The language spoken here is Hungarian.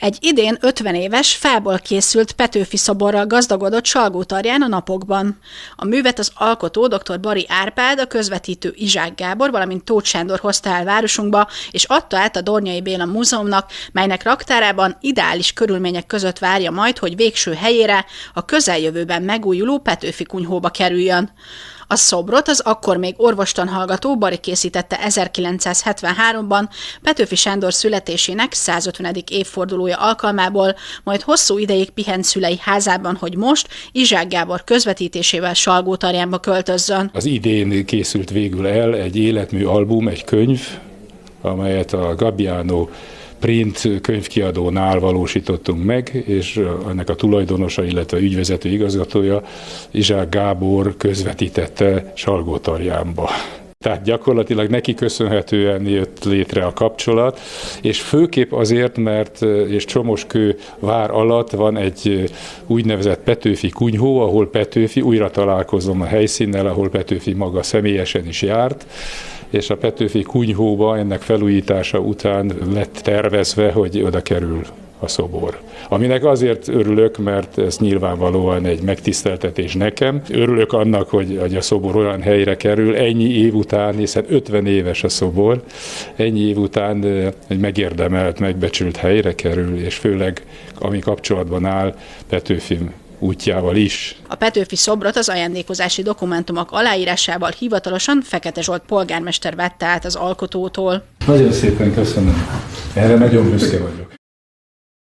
Egy idén 50 éves, fából készült Petőfi szoborral gazdagodott Salgótarján a napokban. A művet az alkotó dr. Bari Árpád, a közvetítő Izsák Gábor, valamint Tóth Sándor hozta el városunkba, és adta át a Dornyai Béla Múzeumnak, melynek raktárában ideális körülmények között várja majd, hogy végső helyére a közeljövőben megújuló Petőfi kunyhóba kerüljön. A szobrot az akkor még orvostan hallgató Bari készítette 1973-ban Petőfi Sándor születésének 150. évfordulója alkalmából, majd hosszú ideig pihent szülei házában, hogy most Izsák Gábor közvetítésével Salgótarjánba költözzön. Az idén készült végül el egy életmű album, egy könyv, amelyet a Gabbiano Print könyvkiadónál valósítottunk meg, és ennek a tulajdonosa, illetve ügyvezető igazgatója Izsák Gábor közvetítette Salgótarjánba. Tehát gyakorlatilag neki köszönhetően jött létre a kapcsolat, és főképp azért, mert és Csomoskő vár alatt van egy úgynevezett Petőfi kunyhó, ahol Petőfi, újra találkozom a helyszínnel, ahol Petőfi maga személyesen is járt, és a Petőfi kunyhóba ennek felújítása után lett tervezve, hogy oda kerül a szobor. Aminek azért örülök, mert ez nyilvánvalóan egy megtiszteltetés nekem. Örülök annak, hogy a szobor olyan helyre kerül, ennyi év után, hiszen 50 éves a szobor, ennyi év után egy megérdemelt, megbecsült helyre kerül, és főleg ami kapcsolatban áll Petőfi útjával is. A Petőfi szobrot az ajándékozási dokumentumok aláírásával hivatalosan Fekete Zsolt polgármester vette át az alkotótól. Nagyon szépen köszönöm. Erre nagyon büszke vagyok.